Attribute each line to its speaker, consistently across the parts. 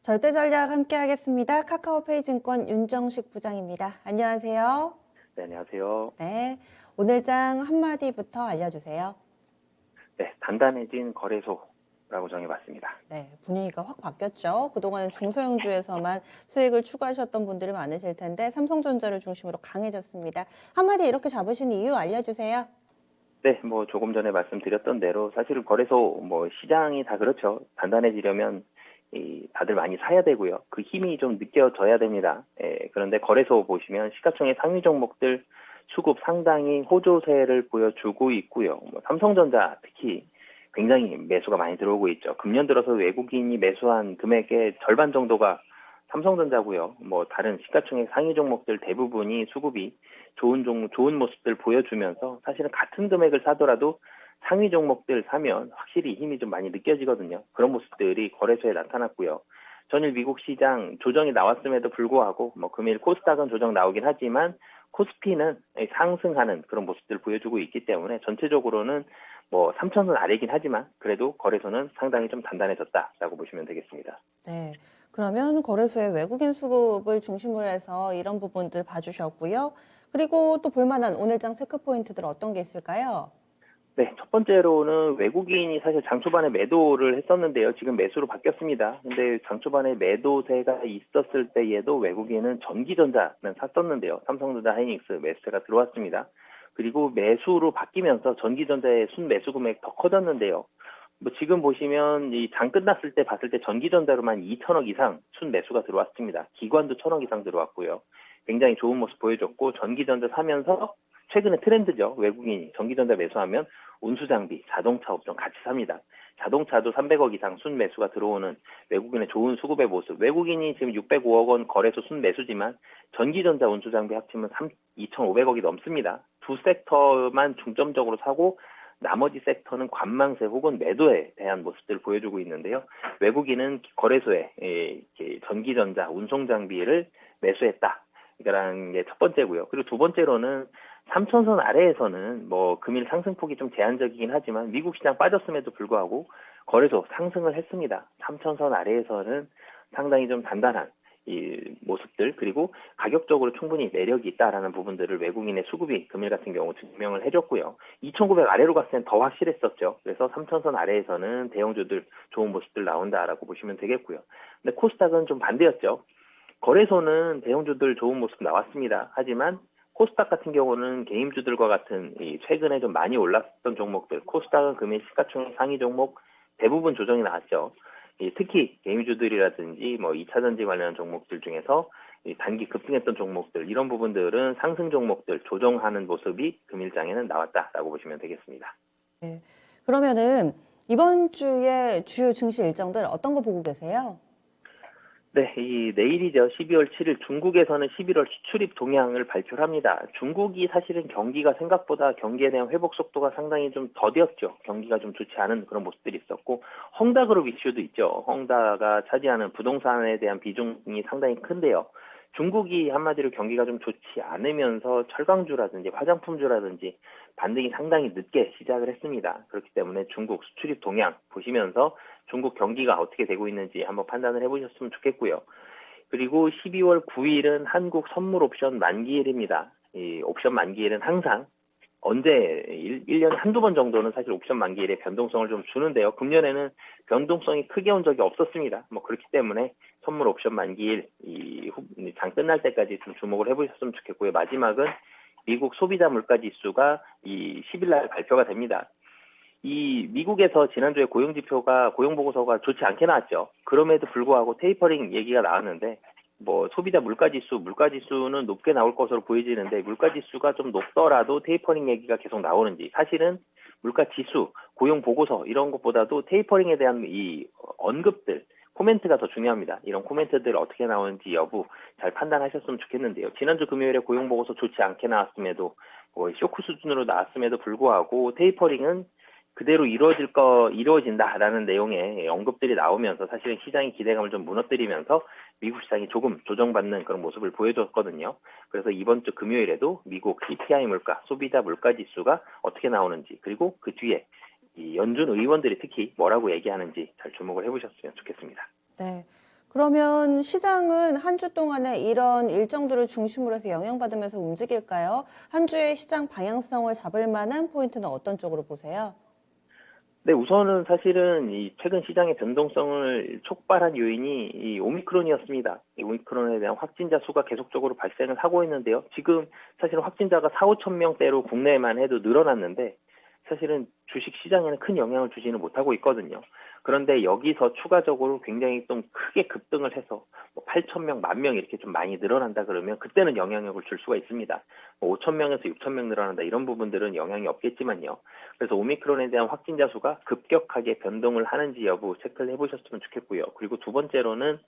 Speaker 1: 절대 전략 함께 하겠습니다. 카카오페이 증권 윤정식 부장입니다. 안녕하세요.
Speaker 2: 네, 안녕하세요.
Speaker 1: 네. 오늘장 한마디부터 알려주세요.
Speaker 2: 네, 단단해진 거래소라고 정해봤습니다.
Speaker 1: 네. 분위기가 확 바뀌었죠. 그동안은 중소형주에서만 수익을 추구하셨던 분들이 많으실 텐데 삼성전자를 중심으로 강해졌습니다. 한마디 이렇게 잡으신 이유 알려주세요.
Speaker 2: 네, 조금 전에 말씀드렸던 대로 사실 거래소, 시장이 다 그렇죠. 단단해지려면 다들 많이 사야 되고요. 그 힘이 좀 느껴져야 됩니다. 그런데 거래소 보시면 시가총액 상위 종목들 수급 상당히 호조세를 보여주고 있고요. 삼성전자 특히 굉장히 매수가 많이 들어오고 있죠. 금년 들어서 외국인이 매수한 금액의 절반 정도가 삼성전자고요. 다른 시가총액 상위 종목들 대부분이 수급이 좋은 모습들 보여주면서 사실은 같은 금액을 사더라도 상위 종목들 사면 확실히 힘이 좀 많이 느껴지거든요. 그런 모습들이 거래소에 나타났고요. 전일 미국 시장 조정이 나왔음에도 불구하고 금일 코스닥은 조정 나오긴 하지만 코스피는 상승하는 그런 모습들 보여주고 있기 때문에 전체적으로는 3,000원 아래이긴 하지만 그래도 거래소는 상당히 좀 단단해졌다라고 보시면 되겠습니다.
Speaker 1: 네. 그러면 거래소의 외국인 수급을 중심으로 해서 이런 부분들 봐주셨고요. 그리고 또 볼만한 오늘장 체크 포인트들 어떤 게 있을까요?
Speaker 2: 네, 첫 번째로는 외국인이 사실 장 초반에 매도를 했었는데요. 지금 매수로 바뀌었습니다. 근데 장 초반에 매도세가 있었을 때에도 외국인은 전기전자는 샀었는데요. 삼성전자, 하이닉스 매수세가 들어왔습니다. 그리고 매수로 바뀌면서 전기전자의 순매수 금액 더 커졌는데요. 지금 보시면 이 장 끝났을 때 봤을 때 전기전자로만 2천억 이상 순매수가 들어왔습니다. 기관도 1천억 이상 들어왔고요. 굉장히 좋은 모습 보여줬고 전기전자 사면서 최근에 트렌드죠. 외국인이 전기전자 매수하면 운수장비, 자동차 업종 같이 삽니다. 자동차도 300억 이상 순매수가 들어오는 외국인의 좋은 수급의 모습. 외국인이 지금 605억 원 거래소 순매수지만 전기전자 운수장비 합치면 2,500억이 넘습니다. 두 섹터만 중점적으로 사고 나머지 섹터는 관망세 혹은 매도에 대한 모습들을 보여주고 있는데요. 외국인은 거래소에 전기전자, 운송장비를 매수했다. 이거라는 게 첫 번째고요. 그리고 두 번째로는 3천선 아래에서는 금일 상승폭이 좀 제한적이긴 하지만 미국 시장 빠졌음에도 불구하고 거래소 상승을 했습니다. 3천선 아래에서는 상당히 좀 단단한 이 모습들 그리고 가격적으로 충분히 매력이 있다라는 부분들을 외국인의 수급이 금일 같은 경우 증명을 해줬고요. 2,900 아래로 갔을 땐 더 확실했었죠. 그래서 3천선 아래에서는 대형주들 좋은 모습들 나온다라고 보시면 되겠고요. 근데 코스닥은 좀 반대였죠. 거래소는 대형주들 좋은 모습 나왔습니다. 하지만 코스닥 같은 경우는 개인주들과 같은 최근에 좀 많이 올랐던 종목들, 코스닥은 금일 시가총액 상위 종목 대부분 조정이 나왔죠. 특히 개인주들이라든지 2차전지 관련한 종목들 중에서 단기 급등했던 종목들 이런 부분들은 상승 종목들 조정하는 모습이 금일장에는 나왔다라고 보시면 되겠습니다.
Speaker 1: 네. 그러면은 이번 주에 주요 증시 일정들 어떤 거 보고 계세요?
Speaker 2: 네, 내일이죠. 12월 7일 중국에서는 11월 수출입 동향을 발표를 합니다. 중국이 사실은 경기가 생각보다 경기에 대한 회복 속도가 상당히 좀 더뎠죠. 경기가 좀 좋지 않은 그런 모습들이 있었고 헝다그룹 이슈도 있죠. 헝다가 차지하는 부동산에 대한 비중이 상당히 큰데요. 중국이 한마디로 경기가 좀 좋지 않으면서 철강주라든지 화장품주라든지 반등이 상당히 늦게 시작을 했습니다. 그렇기 때문에 중국 수출입 동향 보시면서 중국 경기가 어떻게 되고 있는지 한번 판단을 해보셨으면 좋겠고요. 그리고 12월 9일은 한국 선물 옵션 만기일입니다. 이 옵션 만기일은 항상 언제 1년에 한두 번 정도는 사실 옵션 만기일에 변동성을 좀 주는데요. 금년에는 변동성이 크게 온 적이 없었습니다. 그렇기 때문에 선물 옵션 만기일 장 끝날 때까지 좀 주목을 해보셨으면 좋겠고요. 마지막은 미국 소비자 물가 지수가 이 10일 날 발표가 됩니다. 이 미국에서 지난주에 고용 보고서가 좋지 않게 나왔죠. 그럼에도 불구하고 테이퍼링 얘기가 나왔는데 소비자 물가지수는 높게 나올 것으로 보여지는데 물가지수가 좀 높더라도 테이퍼링 얘기가 계속 나오는지 사실은 물가지수, 고용 보고서 이런 것보다도 테이퍼링에 대한 이 언급들 코멘트가 더 중요합니다. 이런 코멘트들 어떻게 나오는지 여부 잘 판단하셨으면 좋겠는데요. 지난주 금요일에 고용 보고서 좋지 않게 나왔음에도 쇼크 수준으로 나왔음에도 불구하고 테이퍼링은 그대로 이루어진다라는 내용의 언급들이 나오면서 사실은 시장의 기대감을 좀 무너뜨리면서 미국 시장이 조금 조정받는 그런 모습을 보여줬거든요. 그래서 이번 주 금요일에도 미국 CPI 물가, 소비자 물가 지수가 어떻게 나오는지 그리고 그 뒤에 이 연준 의원들이 특히 뭐라고 얘기하는지 잘 주목을 해보셨으면 좋겠습니다.
Speaker 1: 네. 그러면 시장은 한 주 동안에 이런 일정들을 중심으로 해서 영향받으면서 움직일까요? 한 주의 시장 방향성을 잡을 만한 포인트는 어떤 쪽으로 보세요?
Speaker 2: 네, 우선은 사실은 이 최근 시장의 변동성을 촉발한 요인이 이 오미크론이었습니다. 이 오미크론에 대한 확진자 수가 계속적으로 발생을 하고 있는데요. 지금 사실은 확진자가 4, 5천 명대로 국내에만 해도 늘어났는데 사실은 주식 시장에는 큰 영향을 주지는 못하고 있거든요. 그런데 여기서 추가적으로 굉장히 좀 크게 급등을 해서 8천 명, 1만 명 이렇게 좀 많이 늘어난다 그러면 그때는 영향력을 줄 수가 있습니다. 5천 명에서 6천 명 늘어난다 이런 부분들은 영향이 없겠지만요. 그래서 오미크론에 대한 확진자 수가 급격하게 변동을 하는지 여부 체크를 해보셨으면 좋겠고요. 그리고 두 번째로는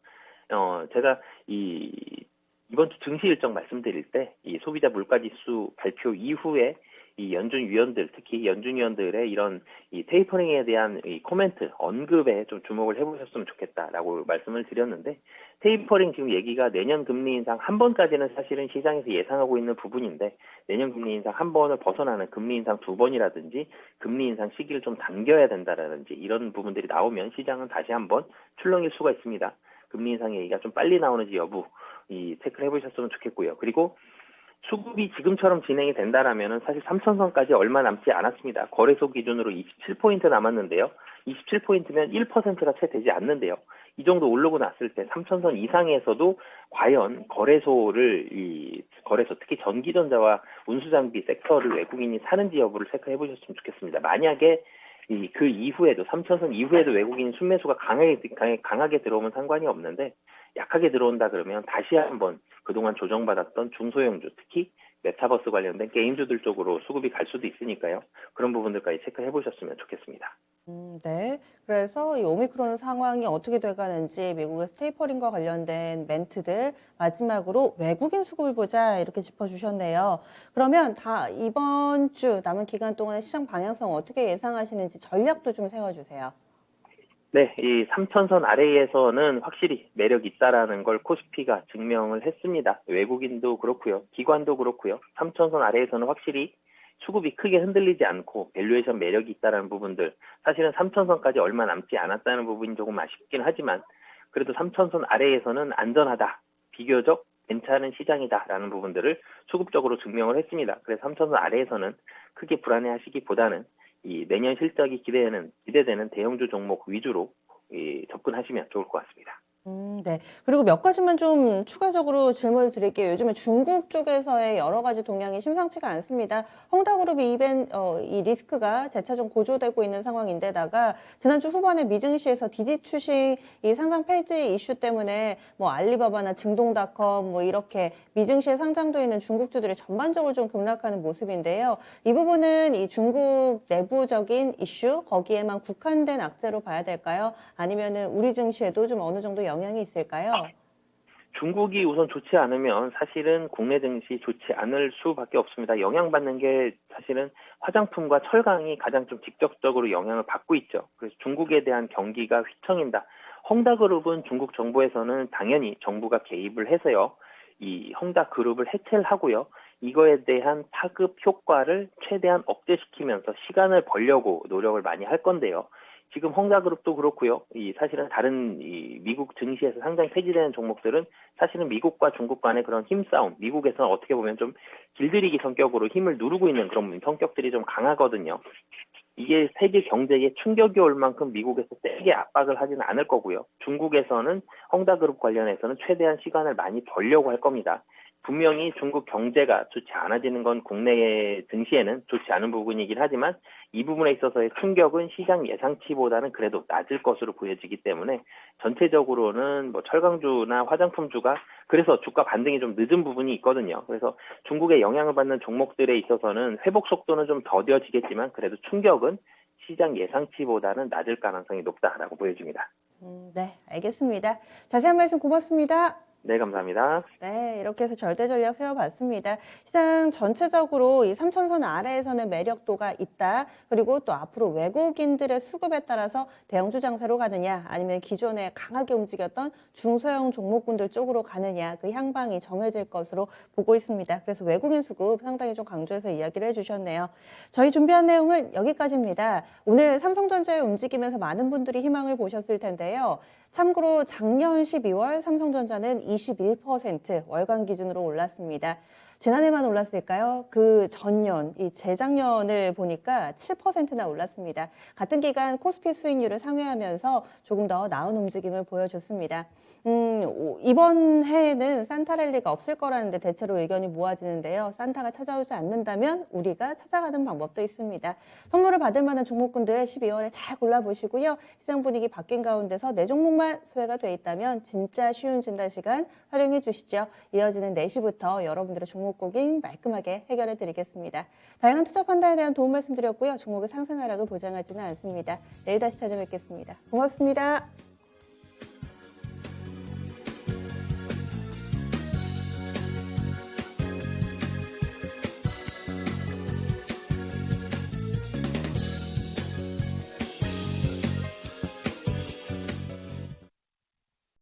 Speaker 2: 제가 이번 주 증시 일정 말씀드릴 때 이 소비자 물가지수 발표 이후에 이 연준 위원들, 특히 연준 위원들의 이런 이 테이퍼링에 대한 이 코멘트, 언급에 좀 주목을 해보셨으면 좋겠다라고 말씀을 드렸는데, 테이퍼링 지금 얘기가 내년 금리 인상 한 번까지는 사실은 시장에서 예상하고 있는 부분인데, 내년 금리 인상 한 번을 벗어나는 금리 인상 두 번이라든지, 금리 인상 시기를 좀 당겨야 된다라든지, 이런 부분들이 나오면 시장은 다시 한번 출렁일 수가 있습니다. 금리 인상 얘기가 좀 빨리 나오는지 여부, 체크를 해보셨으면 좋겠고요. 그리고 수급이 지금처럼 진행이 된다라면은 사실 3천선까지 얼마 남지 않았습니다. 거래소 기준으로 27포인트 남았는데요. 27포인트면 1%가 채 되지 않는데요. 이 정도 오르고 났을 때 3천선 이상에서도 과연 거래소 특히 전기전자와 운수장비 섹터를 외국인이 사는지 여부를 체크해 보셨으면 좋겠습니다. 만약에 그 이후에도 3천선 이후에도 외국인 순매수가 강하게 들어오면 상관이 없는데, 약하게 들어온다 그러면 다시 한번 그동안 조정받았던 중소형주, 특히 메타버스 관련된 게임주들 쪽으로 수급이 갈 수도 있으니까요. 그런 부분들까지 체크해 보셨으면 좋겠습니다.
Speaker 1: 네. 그래서 이 오미크론 상황이 어떻게 돼가는지 미국의 테이퍼링과 관련된 멘트들 마지막으로 외국인 수급을 보자 이렇게 짚어주셨네요. 그러면 이번 주 남은 기간 동안의 시장 방향성 어떻게 예상하시는지 전략도 좀 세워주세요.
Speaker 2: 네, 이 3천선 아래에서는 확실히 매력이 있다라는 걸 코스피가 증명을 했습니다. 외국인도 그렇고요. 기관도 그렇고요. 3천선 아래에서는 확실히 수급이 크게 흔들리지 않고 밸류에이션 매력이 있다라는 부분들, 사실은 3천선까지 얼마 남지 않았다는 부분이 조금 아쉽긴 하지만 그래도 3천선 아래에서는 안전하다, 비교적 괜찮은 시장이다라는 부분들을 수급적으로 증명을 했습니다. 그래서 3천선 아래에서는 크게 불안해하시기보다는 이 내년 실적이 기대되는 대형주 종목 위주로 접근하시면 좋을 것 같습니다.
Speaker 1: 네. 그리고 몇 가지만 좀 추가적으로 질문을 드릴게요. 요즘에 중국 쪽에서의 여러 가지 동향이 심상치가 않습니다. 헝다그룹이 이 리스크가 재차 좀 고조되고 있는 상황인데다가 지난주 후반에 미증시에서 디디 추식 이 상장 폐지 이슈 때문에 뭐 알리바바나 징동닷컴 뭐 이렇게 미증시에 상장되어 있는 중국주들이 전반적으로 좀 급락하는 모습인데요. 이 부분은 이 중국 내부적인 이슈 거기에만 국한된 악재로 봐야 될까요? 아니면은 우리 증시에도 좀 어느 정도 영향이 있을까요?
Speaker 2: 중국이 우선 좋지 않으면 사실은 국내 증시 좋지 않을 수밖에 없습니다. 영향받는 게 사실은 화장품과 철강이 가장 좀 직접적으로 영향을 받고 있죠. 그래서 중국에 대한 경기가 휘청인다. 헝다그룹은 중국 정부에서는 당연히 정부가 개입을 해서요, 이 헝다그룹을 해체를 하고요, 이거에 대한 파급 효과를 최대한 억제시키면서 시간을 벌려고 노력을 많이 할 건데요. 지금 헝다그룹도 그렇고요. 사실은 다른 미국 증시에서 상장 폐지되는 종목들은 사실은 미국과 중국 간의 그런 힘싸움, 미국에서는 어떻게 보면 좀 길들이기 성격으로 힘을 누르고 있는 그런 성격들이 좀 강하거든요. 이게 세계 경제에 충격이 올 만큼 미국에서 세게 압박을 하지는 않을 거고요. 중국에서는 헝다그룹 관련해서는 최대한 시간을 많이 벌려고 할 겁니다. 분명히 중국 경제가 좋지 않아지는 건 국내 증시에는 좋지 않은 부분이긴 하지만 이 부분에 있어서의 충격은 시장 예상치보다는 그래도 낮을 것으로 보여지기 때문에 전체적으로는 뭐 철강주나 화장품주가 그래서 주가 반등이 좀 늦은 부분이 있거든요. 그래서 중국의 영향을 받는 종목들에 있어서는 회복 속도는 좀 더뎌지겠지만 그래도 충격은 시장 예상치보다는 낮을 가능성이 높다라고 보여집니다.
Speaker 1: 네, 알겠습니다. 자세한 말씀 고맙습니다.
Speaker 2: 네, 감사합니다.
Speaker 1: 네, 이렇게 해서 절대 전략 세워봤습니다. 시장 전체적으로 이 3천선 아래에서는 매력도가 있다. 그리고 또 앞으로 외국인들의 수급에 따라서 대형주 장세로 가느냐, 아니면 기존에 강하게 움직였던 중소형 종목군들 쪽으로 가느냐, 그 향방이 정해질 것으로 보고 있습니다. 그래서 외국인 수급 상당히 좀 강조해서 이야기를 해주셨네요. 저희 준비한 내용은 여기까지입니다. 오늘 삼성전자의 움직이면서 많은 분들이 희망을 보셨을 텐데요. 참고로 작년 12월 삼성전자는 21% 월간 기준으로 올랐습니다. 지난해만 올랐을까요? 그 전년, 이 재작년을 보니까 7%나 올랐습니다. 같은 기간 코스피 수익률을 상회하면서 조금 더 나은 움직임을 보여줬습니다. 이번 해에는 산타랠리가 없을 거라는데 대체로 의견이 모아지는데요. 산타가 찾아오지 않는다면 우리가 찾아가는 방법도 있습니다. 선물을 받을 만한 종목군들 12월에 잘 골라보시고요. 시장 분위기 바뀐 가운데서 내 종목만 소외가 돼 있다면 진짜 쉬운 진단 시간 활용해 주시죠. 이어지는 4시부터 여러분들의 종목 고민 말끔하게 해결해 드리겠습니다. 다양한 투자 판단에 대한 도움 말씀드렸고요. 종목의 상승 하락을 보장하지는 않습니다. 내일 다시 찾아뵙겠습니다. 고맙습니다.